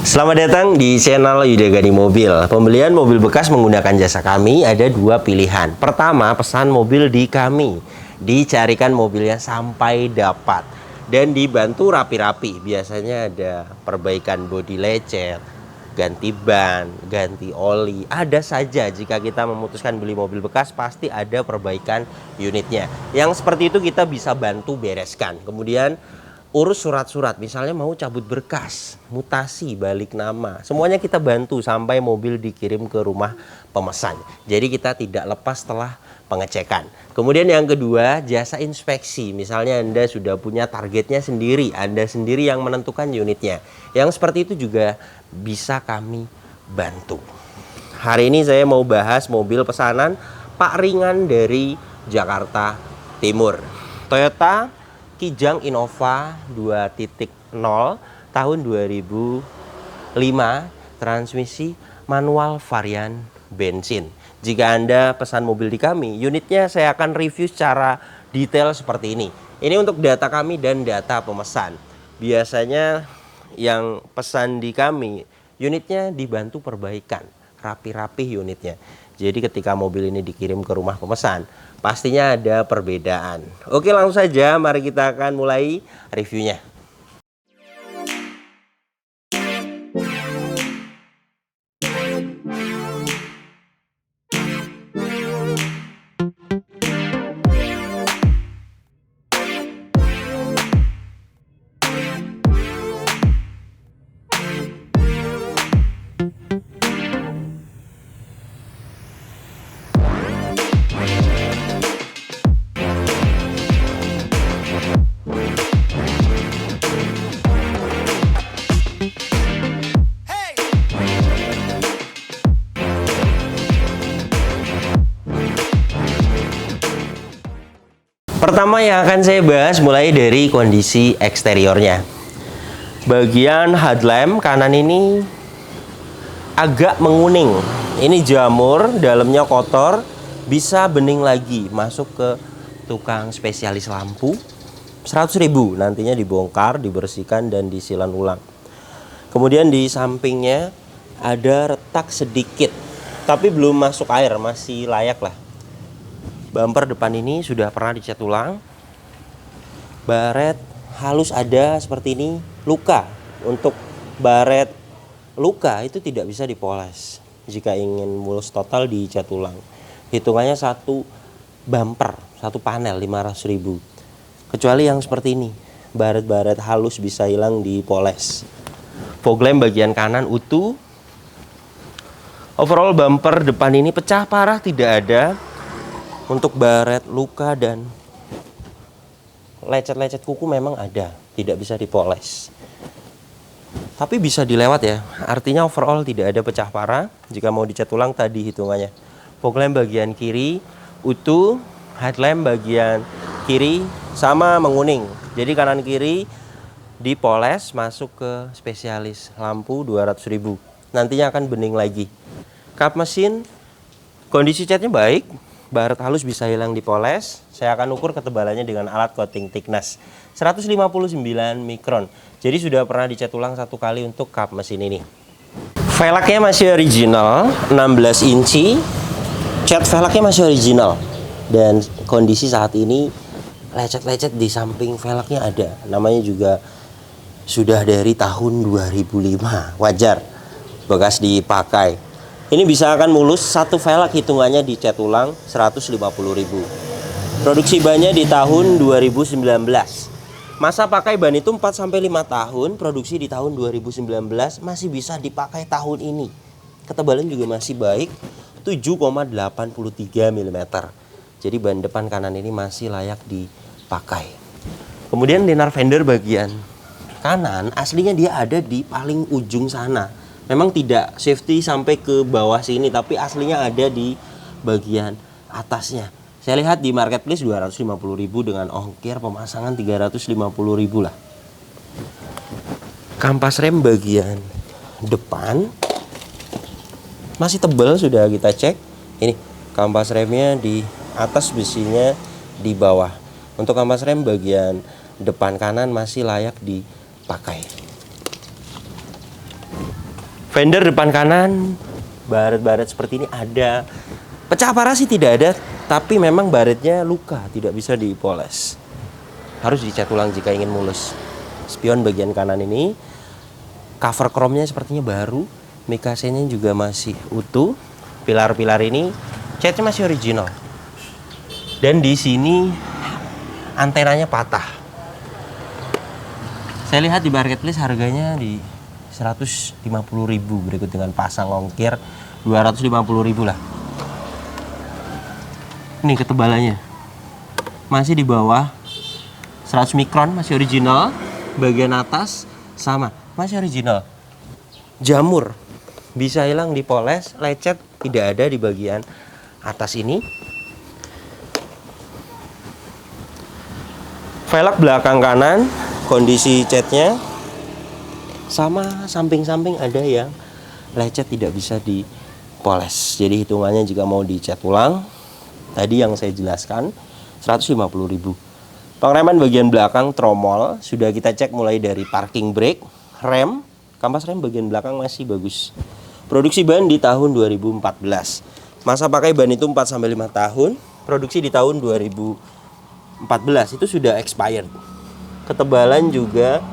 Selamat datang di channel Yudagani Mobil. Pembelian mobil bekas menggunakan jasa kami ada dua pilihan. Pertama, pesan mobil di kami. Dicarikan mobilnya sampai dapat. Dan dibantu rapi-rapi. Biasanya ada perbaikan bodi lecet, ganti ban, ganti oli. Ada saja jika kita memutuskan beli mobil bekas, pasti ada perbaikan unitnya. Yang seperti itu kita bisa bantu bereskan. Kemudian urus surat-surat, misalnya mau cabut berkas, mutasi, balik nama, semuanya kita bantu sampai mobil dikirim ke rumah pemesan. Jadi kita tidak lepas setelah pengecekan. Kemudian yang kedua, jasa inspeksi. Misalnya Anda sudah punya targetnya sendiri, Anda sendiri yang menentukan unitnya. Yang seperti itu juga bisa kami bantu. Hari ini saya mau bahas mobil pesanan Pak Ringan dari Jakarta Timur. Toyota Kijang Innova 2.0 tahun 2005, transmisi manual varian bensin. Jika Anda pesan mobil di kami, unitnya saya akan review secara detail seperti ini. Ini untuk data kami dan data pemesan. Biasanya yang pesan di kami, unitnya dibantu perbaikan, rapi-rapi unitnya. Jadi ketika mobil ini dikirim ke rumah pemesan, pastinya ada perbedaan. Oke, langsung saja mari kita akan mulai reviewnya. Pertama yang akan saya bahas mulai dari kondisi eksteriornya. Bagian headlamp kanan ini agak menguning. Ini jamur, dalamnya kotor, bisa bening lagi. Masuk ke tukang spesialis lampu. 100.000 nantinya dibongkar, dibersihkan dan disilan ulang. Kemudian di sampingnya ada retak sedikit, tapi belum masuk air, masih layak lah. Bumper depan ini sudah pernah dicat ulang. Baret halus ada seperti ini. Luka. Untuk baret luka itu tidak bisa dipoles. Jika ingin mulus total dicat ulang. Hitungannya satu bumper, satu panel 500.000. Kecuali yang seperti ini. Baret-baret halus bisa hilang dipoles. Fog lamp bagian kanan utuh. Overall bumper depan ini pecah parah tidak ada. Untuk baret, luka, dan lecet-lecet kuku memang ada, tidak bisa dipoles. Tapi bisa dilewat ya, artinya overall tidak ada pecah parah. Jika mau dicat ulang tadi hitungannya. Fog lamp bagian kiri utuh, headlamp bagian kiri sama menguning. Jadi kanan kiri dipoles, masuk ke spesialis lampu 200.000. Nantinya akan bening lagi. Kap mesin, kondisi catnya baik. Baret halus bisa hilang dipoles. Saya akan ukur ketebalannya dengan alat coating thickness 159 mikron. Jadi sudah pernah dicat ulang satu kali untuk kap mesin ini. Velgnya masih original 16 inci. Cat velgnya masih original. Dan kondisi saat ini lecet-lecet di samping velgnya ada. Namanya juga sudah dari tahun 2005. Wajar bekas dipakai. Ini bisa akan mulus, satu velg hitungannya dicat ulang 150.000. Produksi bannya di tahun 2019. Masa pakai ban itu 4-5 tahun, produksi di tahun 2019 masih bisa dipakai tahun ini. Ketebalan juga masih baik, 7,83 mm. Jadi ban depan kanan ini masih layak dipakai. Kemudian linar fender bagian kanan, aslinya dia ada di paling ujung sana. Memang tidak safety sampai ke bawah sini, tapi aslinya ada di bagian atasnya. Saya lihat di marketplace 250.000 dengan ongkir pemasangan 350.000 lah. Kampas rem bagian depan masih tebal, sudah kita cek. Ini kampas remnya di atas, besinya di bawah. Untuk kampas rem bagian depan kanan masih layak dipakai. Fender depan kanan, baret-baret seperti ini ada. Pecah parah sih tidak ada, tapi memang baretnya luka, tidak bisa dipoles. Harus dicat ulang jika ingin mulus. Spion bagian kanan ini, cover chrome-nya sepertinya baru, mikasenya juga masih utuh. Pilar-pilar ini catnya masih original. Dan di sini antenanya patah. Saya lihat di marketplace harganya di 150.000, berikut dengan pasang ongkir 250.000 lah. Ini ketebalannya masih di bawah 100 mikron, masih original. Bagian atas sama, masih original. Jamur bisa hilang dipoles, lecet tidak ada di bagian atas ini. Velg belakang kanan, kondisi catnya sama, samping-samping ada yang lecet tidak bisa dipoles. Jadi hitungannya jika mau dicat ulang, tadi yang saya jelaskan 150.000. Pengereman bagian belakang tromol sudah kita cek mulai dari parking brake, rem, kampas rem bagian belakang masih bagus. Produksi ban di tahun 2014. Masa pakai ban itu 4-5 tahun, produksi di tahun 2014 itu sudah expired. Ketebalan juga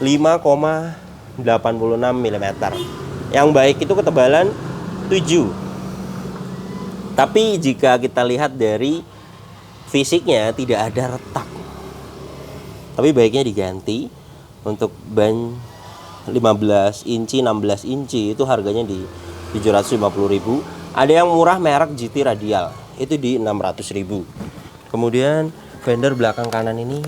5,86 mm. Yang baik itu ketebalan 7. Tapi jika kita lihat dari fisiknya tidak ada retak. Tapi baiknya diganti. Untuk ban 15 inci, 16 inci itu harganya di 750.000. Ada yang murah merek GT Radial, itu di 600.000. Kemudian fender belakang kanan ini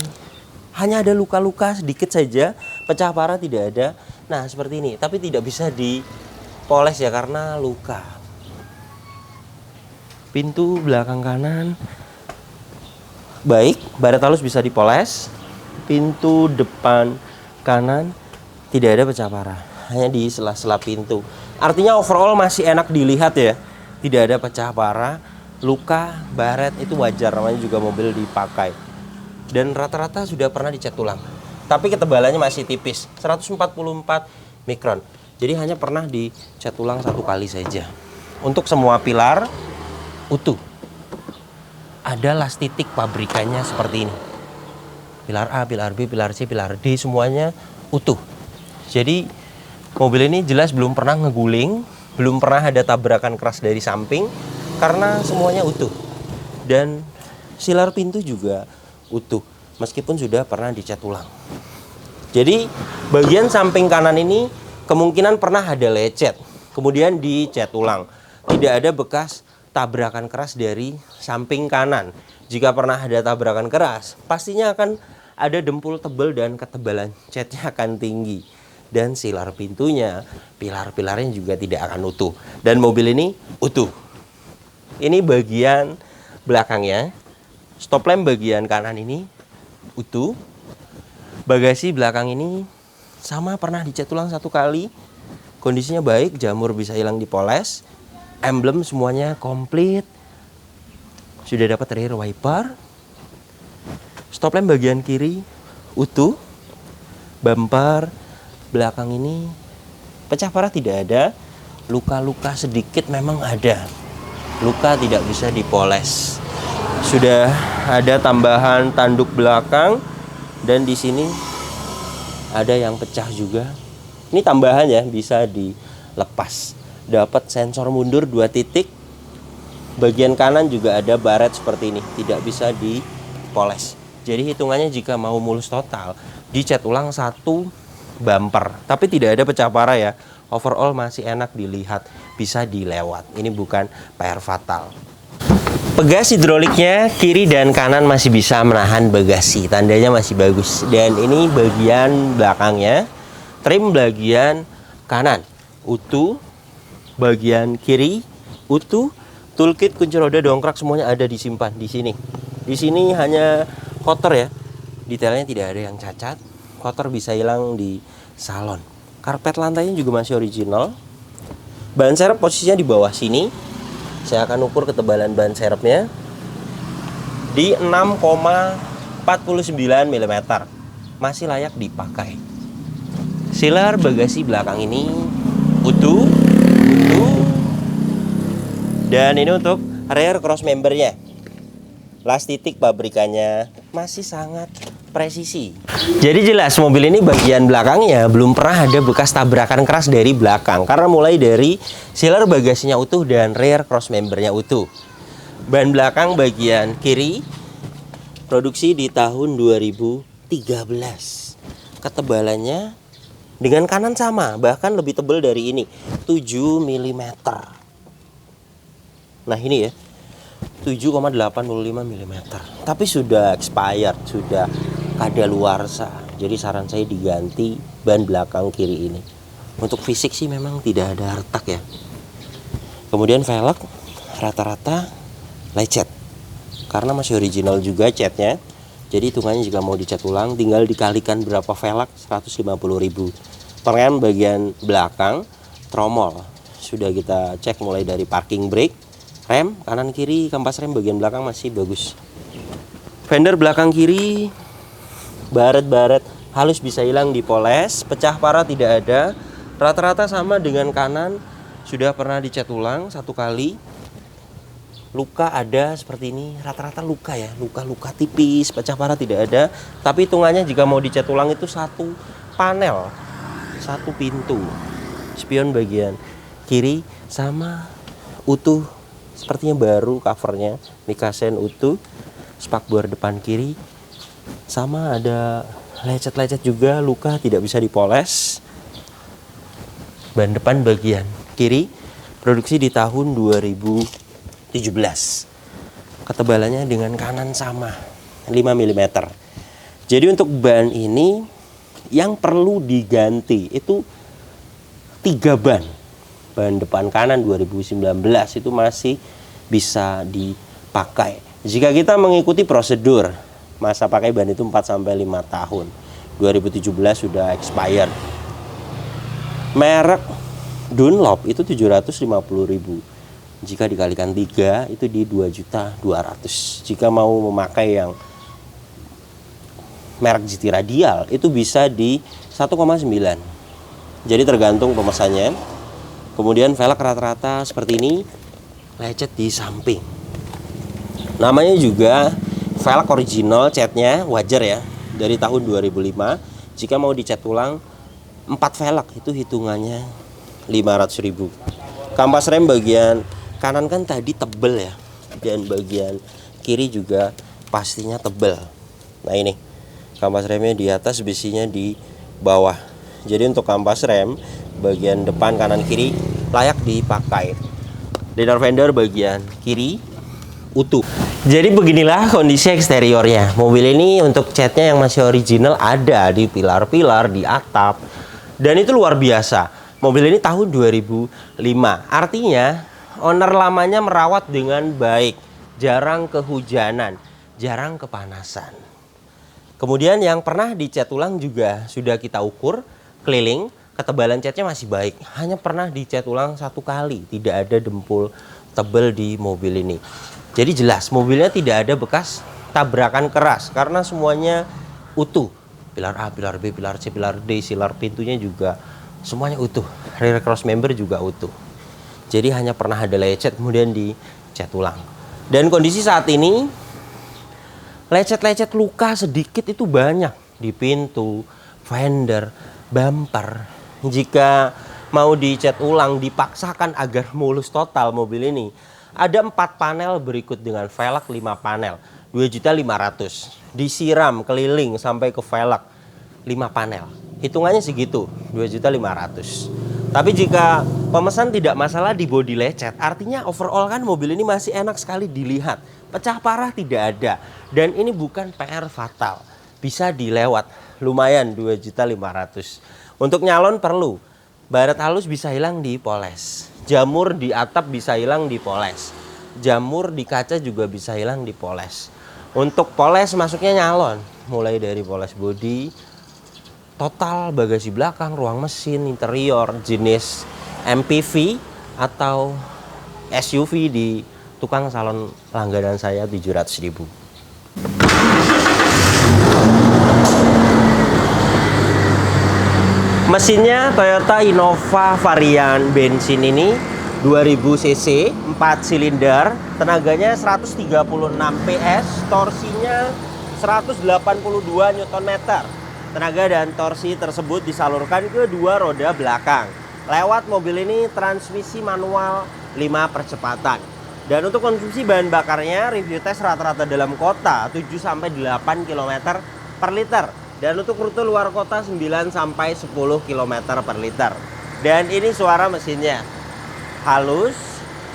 hanya ada luka-luka sedikit saja, pecah parah tidak ada. Nah seperti ini, tapi tidak bisa dipoles ya karena luka. Pintu belakang kanan baik, baret halus bisa dipoles. Pintu depan kanan tidak ada pecah parah, hanya di sela-sela pintu. Artinya overall masih enak dilihat ya, tidak ada pecah parah. Luka, baret itu wajar, namanya juga mobil dipakai. Dan rata-rata sudah pernah dicat ulang. Tapi ketebalannya masih tipis, 144 mikron. Jadi hanya pernah dicat ulang 1 kali saja. Untuk semua pilar utuh. Ada las titik pabrikannya seperti ini. Pilar A, pilar B, pilar C, pilar D semuanya utuh. Jadi mobil ini jelas belum pernah ngeguling, belum pernah ada tabrakan keras dari samping karena semuanya utuh. Dan silar pintu juga utuh meskipun sudah pernah dicat ulang. Jadi bagian samping kanan ini kemungkinan pernah ada lecet, kemudian dicat ulang. Tidak ada bekas tabrakan keras dari samping kanan. Jika pernah ada tabrakan keras, pastinya akan ada dempul tebal dan ketebalan catnya akan tinggi. Dan silar pintunya, pilar-pilarnya juga tidak akan utuh. Dan mobil ini utuh. Ini bagian belakangnya. Stop lamp bagian kanan ini utuh. Bagasi belakang ini sama pernah dicat ulang 1 kali. Kondisinya baik, jamur bisa hilang dipoles. Emblem semuanya komplit. Sudah dapat rear wiper. Stop lamp bagian kiri utuh. Bumper belakang ini pecah parah tidak ada. Luka-luka sedikit memang ada. Luka tidak bisa dipoles. Sudah ada tambahan tanduk belakang dan di sini ada yang pecah juga. Ini tambahan ya, bisa dilepas. Dapat sensor mundur 2 titik. Bagian kanan juga ada baret seperti ini, tidak bisa dipoles. Jadi hitungannya jika mau mulus total, dicat ulang 1 bumper. Tapi tidak ada pecah parah ya. Overall masih enak dilihat, bisa dilewat. Ini bukan PR fatal. Pegas hidroliknya kiri dan kanan masih bisa menahan bagasi, tandanya masih bagus. Dan ini bagian belakangnya, trim bagian kanan utuh, bagian kiri utuh, toolkit, kunci roda, dongkrak semuanya ada disimpan di sini. Di sini hanya kotor ya, detailnya tidak ada yang cacat, kotor bisa hilang di salon. Karpet lantainya juga masih original. Ban serep posisinya di bawah sini. Saya akan ukur ketebalan ban serepnya di 6,49 mm. Masih layak dipakai. Sealer bagasi belakang ini utuh. Dan ini untuk rear cross membernya. Las titik pabrikannya masih sangat presisi. Jadi jelas mobil ini bagian belakangnya belum pernah ada bekas tabrakan keras dari belakang. Karena mulai dari sealer bagasinya utuh dan rear cross membernya utuh. Ban belakang bagian kiri produksi di tahun 2013. Ketebalannya dengan kanan sama, bahkan lebih tebal dari ini, 7 mm. Nah ini ya, 7,85 mm. Tapi sudah expired, sudah kadaluarsa. Jadi saran saya diganti ban belakang kiri ini. Untuk fisik sih memang tidak ada retak ya. Kemudian velg rata-rata lecet. Karena masih original juga catnya. Jadi hitungannya jika mau dicat ulang tinggal dikalikan berapa velg, 150.000. Rem bagian belakang tromol sudah kita cek mulai dari parking brake. Rem kanan kiri, kampas rem bagian belakang masih bagus. Fender belakang kiri baret-baret halus bisa hilang dipoles, pecah parah tidak ada. Rata-rata sama dengan kanan, sudah pernah dicat ulang 1 kali. Luka ada seperti ini, rata-rata luka ya, luka-luka tipis, pecah parah tidak ada. Tapi hitungannya jika mau dicat ulang itu 1 panel, 1 pintu. Spion bagian kiri sama utuh, sepertinya baru covernya, Mikasen utuh. Spakbor depan kiri sama, ada lecet-lecet juga, luka tidak bisa dipoles. Ban depan bagian kiri produksi di tahun 2017. Ketebalannya dengan kanan sama, 5 mm. Jadi untuk ban ini yang perlu diganti itu 3 ban. Ban depan kanan 2019 itu masih bisa dipakai. Jika kita mengikuti prosedur, masa pakai ban itu 4-5 tahun. 2017 sudah expired. Merek Dunlop itu 750.000. Jika dikalikan 3 itu di 2.200.000. Jika mau memakai yang merek GT Radial itu bisa di 1,9. Jadi tergantung pemesannya. Kemudian velg rata-rata seperti ini, lecet di samping. Namanya juga velg original, catnya wajar ya, dari tahun 2005. Jika mau dicat ulang 4 velg itu hitungannya 500.000. Kampas rem bagian kanan kan tadi tebel ya, dan bagian kiri juga pastinya tebel. Nah ini kampas remnya di atas, besinya di bawah. Jadi untuk kampas rem bagian depan kanan kiri layak dipakai. Leather fender bagian kiri utuh. Jadi beginilah kondisi eksteriornya. Mobil ini untuk catnya yang masih original ada di pilar-pilar, di atap, dan itu luar biasa. Mobil ini tahun 2005. Artinya owner lamanya merawat dengan baik, jarang kehujanan, jarang kepanasan. Kemudian yang pernah dicat ulang juga sudah kita ukur keliling, ketebalan catnya masih baik. Hanya pernah dicat ulang 1 kali, tidak ada dempul tebal di mobil ini. Jadi jelas mobilnya tidak ada bekas tabrakan keras karena semuanya utuh. Pilar A, pilar B, pilar C, pilar D, silar pintunya juga semuanya utuh. Rear cross member juga utuh. Jadi hanya pernah ada lecet kemudian dicat ulang. Dan kondisi saat ini lecet-lecet luka sedikit itu banyak di pintu, fender, bumper. Jika mau dicat ulang, dipaksakan agar mulus total mobil ini, ada 4 panel berikut dengan velg 5 panel, 2.500.000. Disiram keliling sampai ke velg 5 panel. Hitungannya segitu, 2.500.000. Tapi jika pemesan tidak masalah di bodi lecet, artinya overall kan mobil ini masih enak sekali dilihat. Pecah parah tidak ada. Dan ini bukan PR fatal. Bisa dilewat, lumayan 2.500.000. Untuk nyalon perlu. Baret halus bisa hilang dipoles. Jamur di atap bisa hilang dipoles. Jamur di kaca juga bisa hilang dipoles. Untuk poles masuknya nyalon. Mulai dari poles bodi, total bagasi belakang, ruang mesin, interior, jenis MPV atau SUV di tukang salon langganan saya 700.000. Mesinnya Toyota Innova varian bensin ini 2000 cc, 4 silinder, tenaganya 136 PS, torsinya 182 Nm. Tenaga dan torsi tersebut disalurkan ke dua roda belakang. Lewat mobil ini transmisi manual 5 percepatan. Dan untuk konsumsi bahan bakarnya, review tes rata-rata dalam kota 7-8 km per liter. Dan untuk rute luar kota 9-10 km per liter. Dan ini suara mesinnya halus,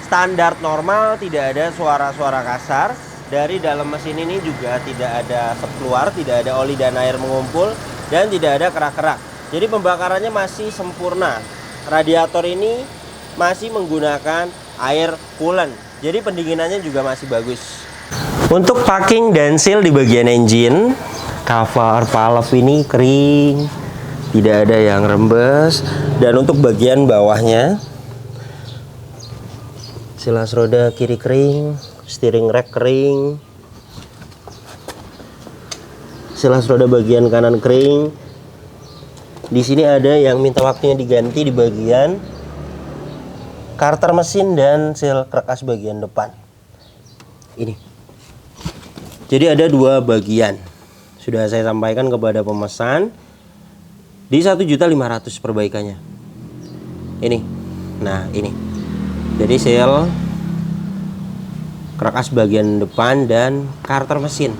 standar normal, tidak ada suara-suara kasar. Dari dalam mesin ini juga tidak ada asap keluar, tidak ada oli dan air mengumpul, dan tidak ada kerak-kerak. Jadi pembakarannya masih sempurna. Radiator ini masih menggunakan air coolant, jadi pendinginannya juga masih bagus. Untuk packing dan seal di bagian engine, cover valve ini kering, tidak ada yang rembes. Dan untuk bagian bawahnya, silas roda kiri kering, steering rack kering, silas roda bagian kanan kering. Di sini ada yang minta waktunya diganti di bagian karter mesin dan seal kerkas bagian depan. Ini. Jadi ada dua bagian. Sudah saya sampaikan kepada pemesan. Di 1.500.000 perbaikannya. Ini. Nah, ini. Jadi seal kerkas bagian depan dan karter mesin.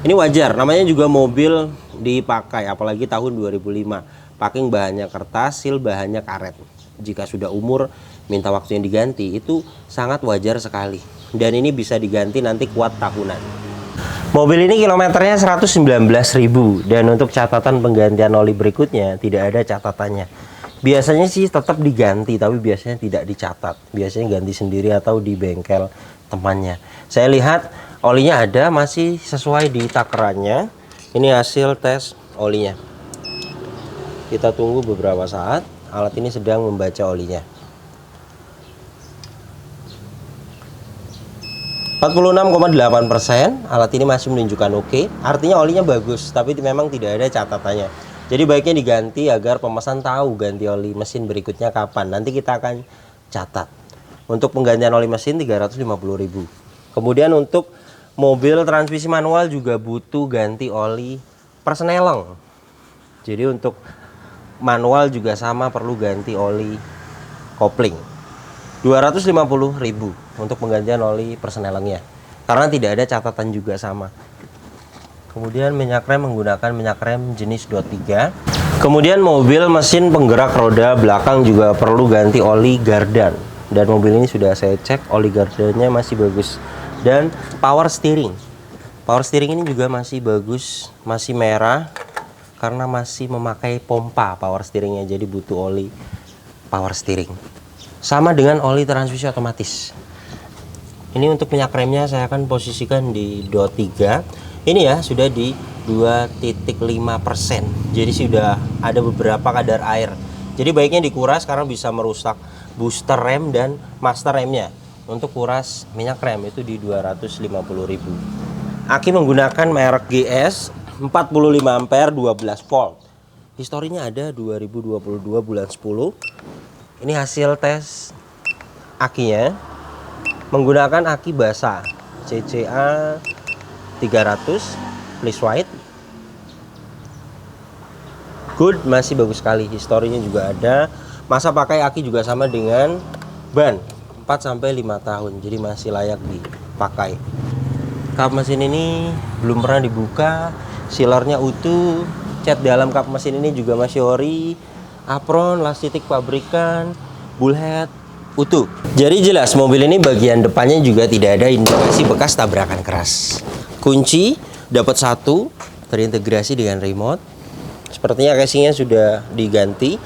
Ini wajar, namanya juga mobil dipakai, apalagi tahun 2005. Packing bahannya kertas, seal bahannya karet. Jika sudah umur minta waktu yang diganti, itu sangat wajar sekali. Dan ini bisa diganti nanti kuat tahunan. Mobil ini kilometernya 119.000, dan untuk catatan penggantian oli berikutnya tidak ada catatannya. Biasanya sih tetap diganti, tapi biasanya tidak dicatat. Biasanya ganti sendiri atau di bengkel temannya. Saya lihat olinya ada, masih sesuai di takerannya. Ini hasil tes olinya. Kita tunggu beberapa saat. Alat ini sedang membaca olinya. 46,8%. Alat ini masih menunjukkan oke. Artinya olinya bagus, tapi memang tidak ada catatannya. Jadi baiknya diganti agar pemesan tahu ganti oli mesin berikutnya kapan. Nanti kita akan catat. Untuk penggantian oli mesin 350.000. Kemudian untuk mobil transmisi manual juga butuh ganti oli persneleng. Jadi untuk manual juga sama, perlu ganti oli kopling. 250.000 untuk penggantian oli persnelengnya. Karena tidak ada catatan juga sama. Kemudian minyak rem menggunakan minyak rem jenis 23. Kemudian mobil mesin penggerak roda belakang juga perlu ganti oli gardan. Dan mobil ini sudah saya cek, oli gardannya masih bagus. Dan power steering ini juga masih bagus, masih merah karena masih memakai pompa power steeringnya, jadi butuh oli power steering. Sama dengan oli transmisi otomatis. Ini untuk minyak remnya saya akan posisikan di dot 3. Ini ya sudah di 2,5%. Jadi sudah ada beberapa kadar air. Jadi baiknya dikuras karena bisa merusak booster rem dan master remnya. Untuk kuras minyak rem itu di 250.000. Aki menggunakan merek GS 45 ampere 12 volt. Historinya ada 2022 bulan 10. Ini hasil tes akinya. Menggunakan aki basah CCA 300 fleece white. Good, masih bagus sekali. Historinya juga ada. Masa pakai aki juga sama dengan ban 4-5 tahun, jadi masih layak dipakai. Kap mesin ini belum pernah dibuka, sealernya utuh, cat dalam kap mesin ini juga masih ori, apron, las titik pabrikan, bullhead utuh. Jadi jelas mobil ini bagian depannya juga tidak ada indikasi bekas tabrakan keras. Kunci dapat satu, terintegrasi dengan remote. Sepertinya casingnya sudah diganti.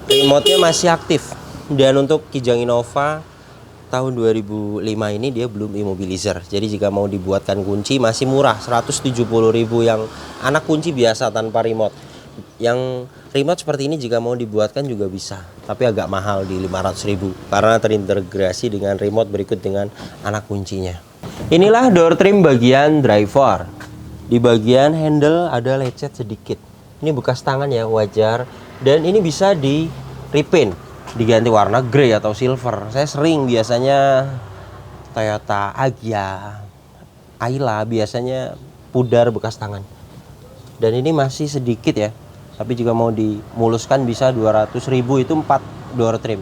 Remote-nya masih aktif. Dan untuk Kijang Innova tahun 2005 ini dia belum immobilizer. Jadi jika mau dibuatkan kunci masih murah, 170.000 yang anak kunci biasa tanpa remote. Yang remote seperti ini jika mau dibuatkan juga bisa, tapi agak mahal di 500.000 karena terintegrasi dengan remote berikut dengan anak kuncinya. Inilah door trim bagian driver. Di bagian handle ada lecet sedikit. Ini bekas tangan ya, wajar. Dan ini bisa di repaint, diganti warna grey atau silver. Saya sering biasanya Toyota Agya, Ayla biasanya pudar bekas tangan. Dan ini masih sedikit ya. Tapi jika mau dimuluskan bisa 200.000, itu 4 door trim.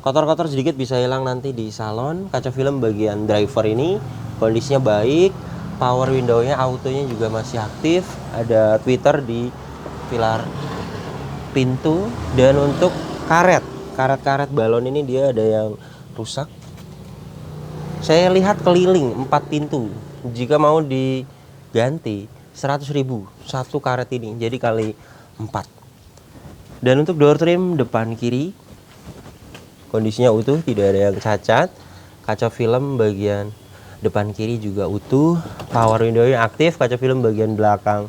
Kotor-kotor sedikit bisa hilang nanti di salon. Kaca film bagian driver ini kondisinya baik. Power window-nya, autonya juga masih aktif. Ada tweeter di pilar pintu. Dan untuk karet balon ini dia ada yang rusak. Saya lihat keliling 4 pintu. Jika mau diganti 100.000 satu karet ini, jadi kali 4. Dan untuk door trim depan kiri kondisinya utuh, tidak ada yang cacat. Kaca film bagian depan kiri juga utuh. Power window-nya aktif. Kaca film bagian belakang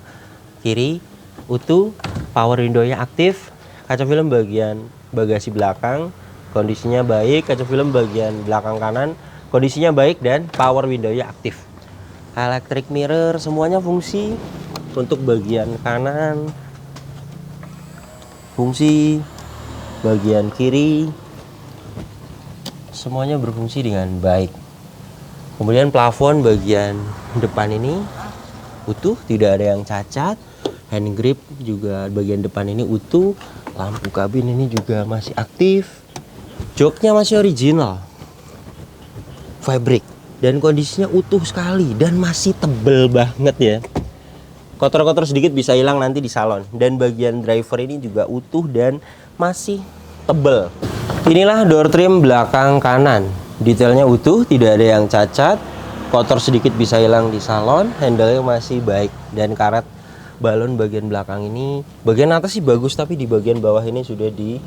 kiri utuh. Power window-nya aktif. Kaca film bagian bagasi belakang kondisinya baik. Kaca film bagian belakang kanan kondisinya baik dan power window-nya aktif. Electric mirror semuanya fungsi. Untuk bagian kanan fungsi, bagian kiri semuanya berfungsi dengan baik. Kemudian plafon bagian depan ini utuh, tidak ada yang cacat. Hand grip juga bagian depan ini utuh. Lampu kabin ini juga masih aktif. Joknya masih original, fabric, dan kondisinya utuh sekali dan masih tebel banget ya. Kotor-kotor sedikit bisa hilang nanti di salon. Dan bagian driver ini juga utuh dan masih tebel. Inilah door trim belakang kanan. Detailnya utuh, tidak ada yang cacat. Kotor sedikit bisa hilang di salon. Handle-nya masih baik. Dan karet balon bagian belakang ini, bagian atas sih bagus, tapi di bagian bawah ini sudah di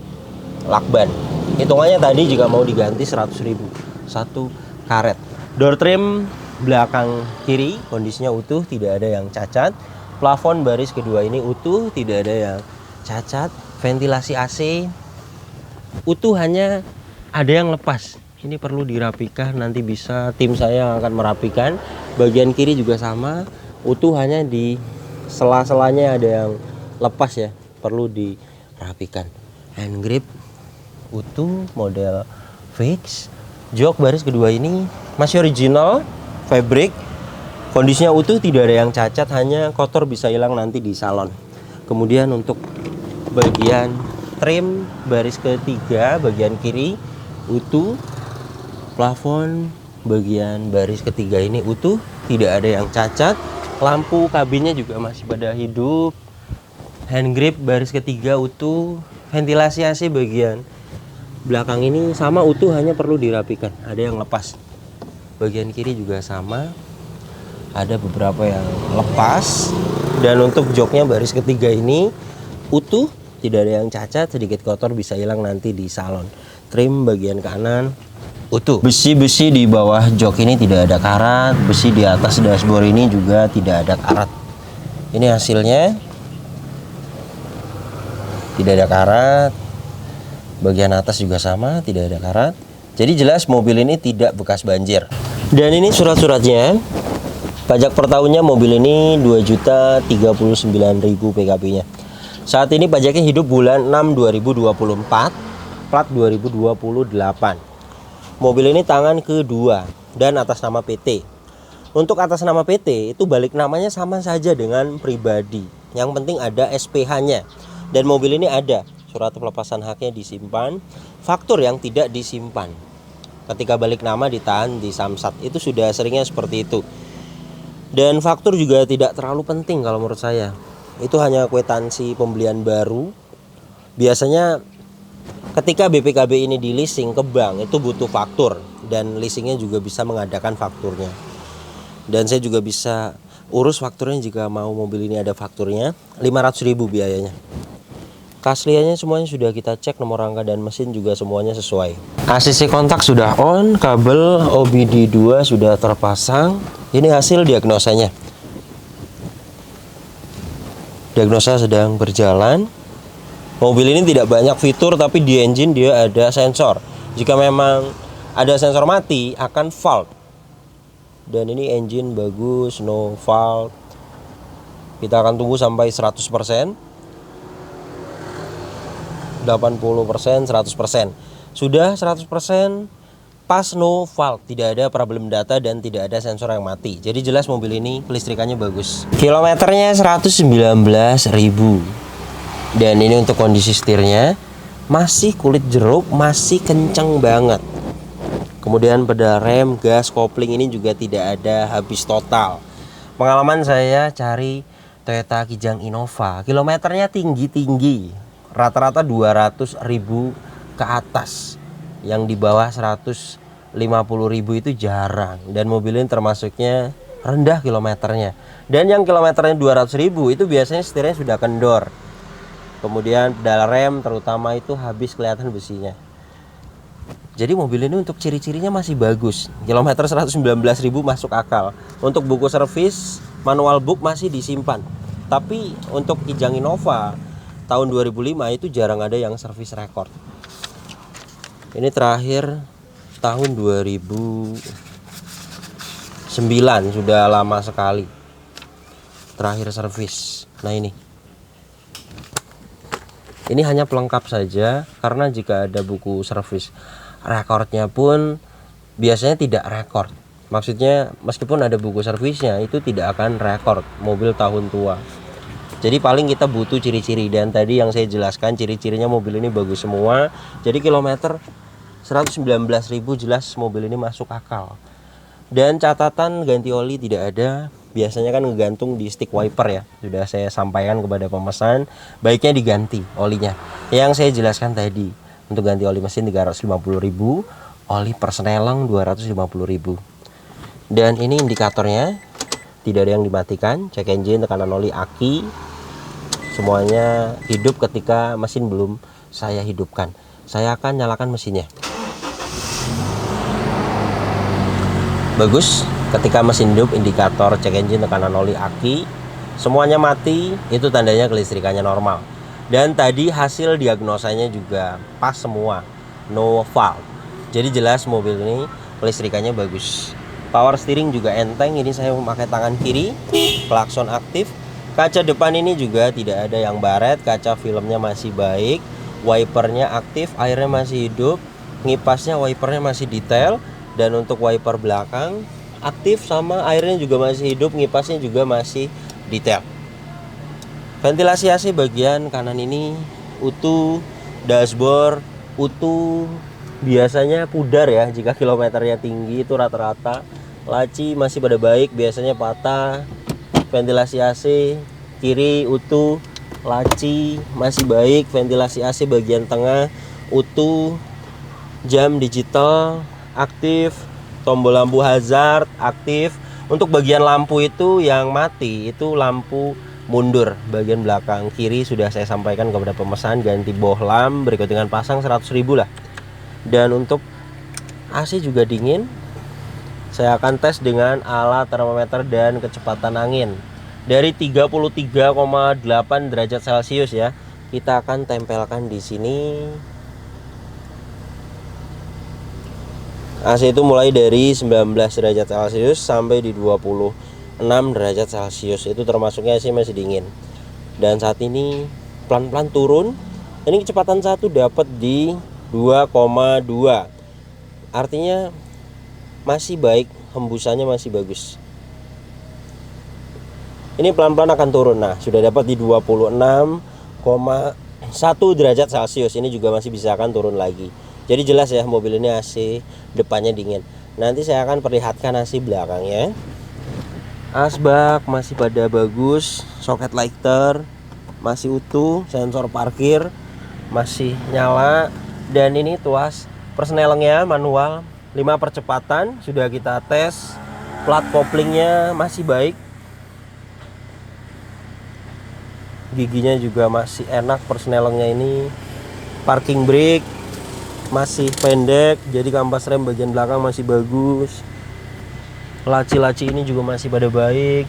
lakban. Hitungannya tadi jika mau diganti 100.000 satu karet. Door trim belakang kiri kondisinya utuh, tidak ada yang cacat. Plafon baris kedua ini utuh, tidak ada yang cacat. Ventilasi AC utuh, hanya ada yang lepas. Ini perlu dirapikan, nanti bisa tim saya yang akan merapikan. Bagian kiri juga sama, utuh, hanya di sela-selanya ada yang lepas ya, perlu dirapikan. Hand grip utuh, model fix. Jok baris kedua ini masih original, fabric. Kondisinya utuh, tidak ada yang cacat, hanya kotor bisa hilang nanti di salon. Kemudian untuk bagian trim baris ketiga bagian kiri utuh. Plafon bagian baris ketiga ini utuh, tidak ada yang cacat. Lampu kabinnya juga masih pada hidup. Hand grip baris ketiga utuh. Ventilasi AC bagian belakang ini sama utuh, hanya perlu dirapikan, ada yang lepas. Bagian kiri juga sama, ada beberapa yang lepas. Dan untuk joknya baris ketiga ini utuh, tidak ada yang cacat, sedikit kotor bisa hilang nanti di salon. Trim bagian kanan utuh. Besi-besi di bawah jok ini tidak ada karat. Besi di atas dashboard ini juga tidak ada karat. Ini hasilnya, tidak ada karat. Bagian atas juga sama, tidak ada karat. Jadi jelas mobil ini tidak bekas banjir. Dan ini surat-suratnya. Pajak per tahunnya mobil ini 2.039.000 PKP-nya. Saat ini pajaknya hidup bulan 6 2024, plat 2028. Mobil ini tangan kedua dan atas nama PT. Untuk atas nama PT itu balik namanya sama saja dengan pribadi. Yang penting ada SPH-nya. Dan mobil ini ada surat pelepasan haknya disimpan, faktur yang tidak disimpan. Ketika balik nama ditahan di Samsat, itu sudah seringnya seperti itu. Dan faktur juga tidak terlalu penting kalau menurut saya. Itu hanya kwitansi pembelian baru. Biasanya ketika BPKB ini di leasing ke bank itu butuh faktur, dan leasingnya juga bisa mengadakan fakturnya. Dan saya juga bisa urus fakturnya jika mau mobil ini ada fakturnya. 500.000 biayanya. Keasliannya semuanya sudah kita cek, nomor rangka dan mesin juga semuanya sesuai. ACC kontak sudah on, kabel OBD2 sudah terpasang. Ini hasil diagnosanya. Diagnosa sedang berjalan. Mobil ini tidak banyak fitur, tapi di engine dia ada sensor. Jika memang ada sensor mati akan fault. Dan ini engine bagus, no fault. Kita akan tunggu sampai 100%, 80%, 100%. Sudah 100%, pas, no fault, tidak ada problem data dan tidak ada sensor yang mati. Jadi jelas mobil ini kelistrikannya bagus. Kilometernya 119.000. Dan ini untuk kondisi setirnya masih kulit jeruk, masih kencang banget. Kemudian pedal rem, gas, kopling ini juga tidak ada habis total. Pengalaman saya cari Toyota Kijang Innova, kilometernya tinggi-tinggi, rata-rata 200.000 ke atas. Yang di bawah 150.000 itu jarang. Dan mobil ini termasuknya rendah kilometernya. Dan yang kilometernya 200.000 itu biasanya setirnya sudah kendor. Kemudian pedal rem terutama itu habis kelihatan besinya. Jadi mobil ini untuk ciri-cirinya masih bagus. Kilometer 119.000 masuk akal. Untuk buku servis, manual book masih disimpan. Tapi untuk Kijang Innova tahun 2005 itu jarang ada yang servis record. Ini terakhir tahun 2009, sudah lama sekali terakhir servis. Nah ini hanya pelengkap saja, karena jika ada buku servis rekornya pun biasanya tidak rekord. Maksudnya meskipun ada buku servisnya itu tidak akan rekord mobil tahun tua. Jadi paling kita butuh ciri-ciri, dan tadi yang saya jelaskan ciri-cirinya mobil ini bagus semua. Jadi kilometer 119.000 jelas mobil ini masuk akal. Dan catatan ganti oli tidak ada. Biasanya kan ngegantung di stick wiper ya. Sudah saya sampaikan kepada pemesan, baiknya diganti olinya. Yang saya jelaskan tadi, untuk ganti oli mesin 350.000, oli persneling 250.000. Dan ini indikatornya tidak ada yang dimatikan, cek engine, tekanan oli, aki, semuanya hidup ketika mesin belum saya hidupkan. Saya akan nyalakan mesinnya. Bagus, ketika mesin hidup, indikator, cek engine, tekanan oli, aki, semuanya mati, itu tandanya kelistrikannya normal. Dan tadi hasil diagnosanya juga pas semua, no fault. Jadi jelas mobil ini kelistrikannya bagus. Power steering juga enteng, ini saya memakai tangan kiri, klakson aktif. Kaca depan ini juga tidak ada yang baret, kaca filmnya masih baik, wipernya aktif, airnya masih hidup, ngipasnya wipernya masih detail. Dan untuk wiper belakang aktif, sama airnya juga masih hidup, ngipasnya juga masih detail. Ventilasi AC bagian kanan ini utuh, dashboard utuh. Biasanya pudar ya jika kilometernya tinggi, itu rata-rata. Laci masih pada baik, biasanya patah. Ventilasi AC kiri utuh, laci masih baik, ventilasi AC bagian tengah utuh. Jam digital aktif, tombol lampu hazard aktif. Untuk bagian lampu itu yang mati, itu lampu mundur bagian belakang kiri sudah saya sampaikan kepada pemesan, ganti bohlam berikut dengan pasang 100.000 lah. Dan untuk AC juga dingin, saya akan tes dengan alat termometer dan kecepatan angin dari 33,8 derajat Celcius ya. Kita akan tempelkan di sini. AC itu mulai dari 19 derajat Celcius sampai di 26 derajat Celcius, itu termasuknya AC masih dingin. Dan saat ini pelan-pelan turun. Ini kecepatan 1 dapat di 2,2. Artinya masih baik, hembusannya masih bagus. Ini pelan-pelan akan turun. Nah, sudah dapat di 26,1 derajat Celcius. Ini juga masih bisa akan turun lagi. Jadi jelas ya, mobil ini AC depannya dingin. Nanti saya akan perlihatkan AC belakangnya. Asbak masih pada bagus, soket lighter masih utuh, sensor parkir masih nyala. Dan ini tuas persnelingnya manual 5 percepatan sudah kita tes. Plat koplingnya masih baik, giginya juga masih enak. Persnelingnya ini parking brake masih pendek, jadi kampas rem bagian belakang masih bagus. Laci-laci ini juga masih pada baik.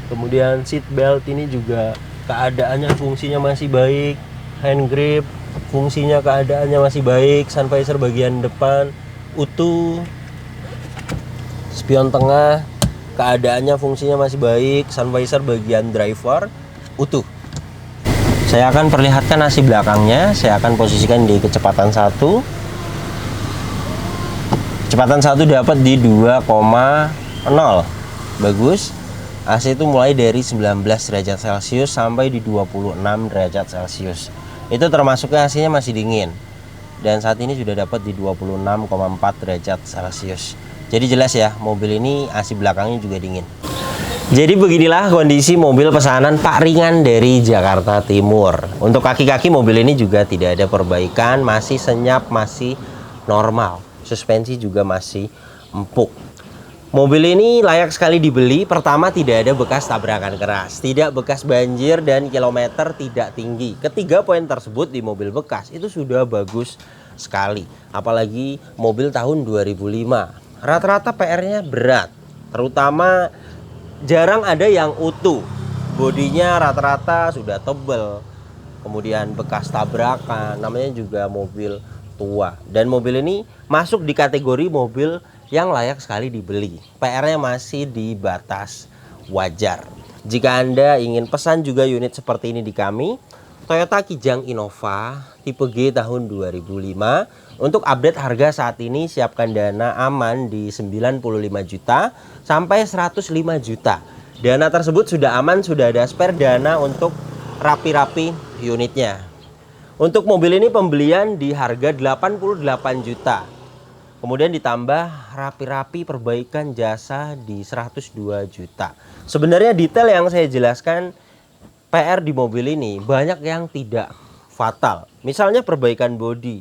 Kemudian seat belt ini juga keadaannya, fungsinya masih baik. Hand grip fungsinya, keadaannya masih baik. Sun visor bagian depan utuh. Spion tengah keadaannya, fungsinya masih baik. Sun visor bagian driver utuh. Saya akan perlihatkan AC belakangnya. Saya akan posisikan di kecepatan 1. Kecepatan 1 dapat di 2,0. Bagus. AC itu mulai dari 19 derajat Celcius sampai di 26 derajat Celcius. Itu termasuknya AC-nya masih dingin. Dan saat ini sudah dapat di 26,4 derajat Celcius. Jadi jelas ya, mobil ini AC belakangnya juga dingin. Jadi beginilah kondisi mobil pesanan Pak Ringan dari Jakarta Timur. Untuk kaki-kaki mobil ini juga tidak ada perbaikan, masih senyap, masih normal. Suspensi juga masih empuk. Mobil ini layak sekali dibeli. Pertama, tidak ada bekas tabrakan keras, tidak bekas banjir, dan kilometer tidak tinggi. Ketiga poin tersebut di mobil bekas itu sudah bagus sekali. Apalagi mobil tahun 2005. Rata-rata PR-nya berat, terutama jarang ada yang utuh. Bodinya rata-rata sudah tebal, kemudian bekas tabrakan, namanya juga mobil tua. Dan mobil ini masuk di kategori mobil yang layak sekali dibeli. PR-nya masih di batas wajar. Jika Anda ingin pesan juga unit seperti ini di kami, Toyota Kijang Innova tipe G tahun 2005. Untuk update harga saat ini, siapkan dana aman di 95 juta sampai 105 juta. Dana tersebut sudah aman, sudah ada spare dana untuk rapi-rapi unitnya. Untuk mobil ini pembelian di harga 88 juta. Kemudian ditambah rapi-rapi perbaikan jasa di 102 juta. Sebenarnya detail yang saya jelaskan PR di mobil ini banyak yang tidak fatal. Misalnya perbaikan bodi,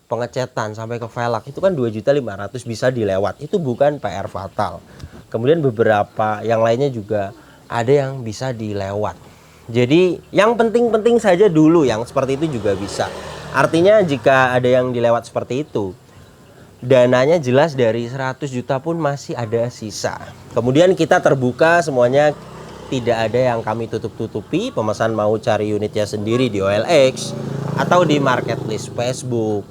pengecetan sampai ke velg itu kan 2.500.000 bisa dilewat. Itu bukan PR fatal. Kemudian beberapa yang lainnya juga ada yang bisa dilewat. Jadi yang penting-penting saja dulu, yang seperti itu juga bisa. Artinya jika ada yang dilewat seperti itu, dananya jelas dari 100 juta pun masih ada sisa. Kemudian kita terbuka semuanya, tidak ada yang kami tutup-tutupi. Pemesan mau cari unitnya sendiri di OLX atau di marketplace Facebook,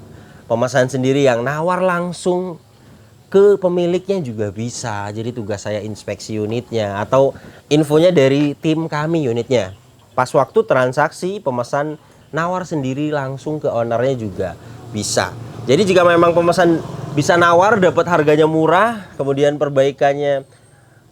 pemesan sendiri yang nawar langsung ke pemiliknya juga bisa. Jadi tugas saya inspeksi unitnya atau infonya dari tim kami unitnya. Pas waktu transaksi pemesan nawar sendiri langsung ke ownernya juga bisa. Jadi jika memang pemesan bisa nawar dapat harganya murah, kemudian perbaikannya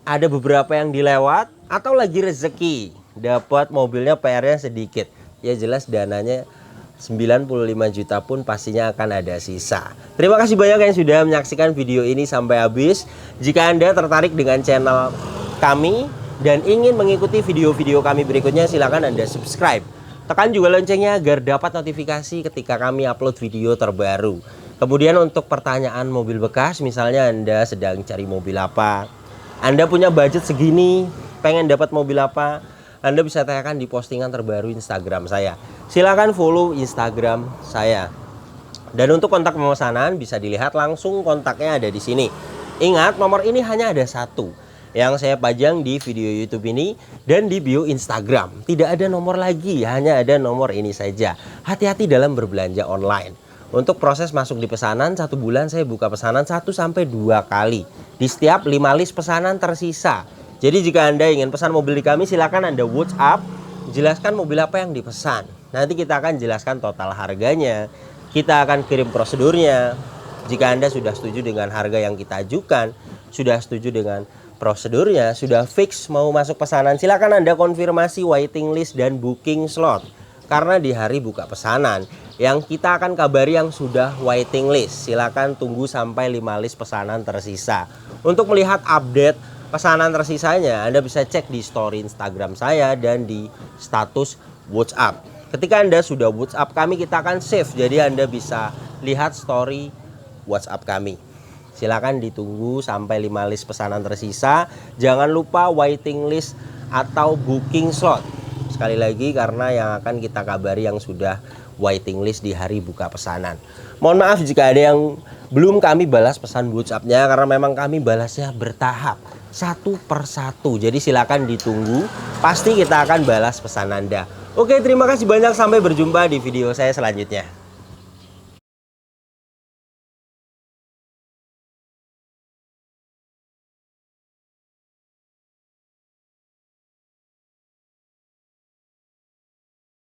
ada beberapa yang dilewat, atau lagi rezeki dapat mobilnya PR-nya sedikit, ya jelas dananya 95 juta pun pastinya akan ada sisa. Terima kasih banyak yang sudah menyaksikan video ini sampai habis. Jika Anda tertarik dengan channel kami dan ingin mengikuti video-video kami berikutnya, silakan Anda subscribe. Tekan juga loncengnya agar dapat notifikasi ketika kami upload video terbaru. Kemudian untuk pertanyaan mobil bekas, misalnya Anda sedang cari mobil apa, Anda punya budget segini, pengen dapat mobil apa, Anda bisa tanyakan di postingan terbaru Instagram saya. Silakan follow Instagram saya. Dan untuk kontak pemesanan bisa dilihat langsung, kontaknya ada di sini. Ingat, nomor ini hanya ada satu yang saya pajang di video YouTube ini dan di bio Instagram. Tidak ada nomor lagi, hanya ada nomor ini saja. Hati-hati dalam berbelanja online. Untuk proses masuk di pesanan, 1 bulan saya buka pesanan 1-2 kali. Di setiap 5 list pesanan tersisa. Jadi jika Anda ingin pesan mobil di kami, silakan Anda WhatsApp, jelaskan mobil apa yang dipesan. Nanti kita akan jelaskan total harganya. Kita akan kirim prosedurnya. Jika Anda sudah setuju dengan harga yang kita ajukan, sudah setuju dengan prosedurnya, sudah fix mau masuk pesanan, silakan Anda konfirmasi waiting list dan booking slot. Karena di hari buka pesanan yang kita akan kabari yang sudah waiting list, silakan tunggu sampai 5 list pesanan tersisa. Untuk melihat update pesanan tersisanya, Anda bisa cek di story Instagram saya dan di status WhatsApp. Ketika Anda sudah WhatsApp kami, kita akan save, jadi Anda bisa lihat story WhatsApp kami. Silakan ditunggu sampai 5 list pesanan tersisa. Jangan lupa waiting list atau booking slot. Sekali lagi, karena yang akan kita kabari yang sudah waiting list di hari buka pesanan. Mohon maaf jika ada yang belum kami balas pesan WhatsApp-nya, karena memang kami balasnya bertahap, satu per satu. Jadi silakan ditunggu, pasti kita akan balas pesan Anda. Oke, terima kasih banyak, sampai berjumpa di video saya selanjutnya.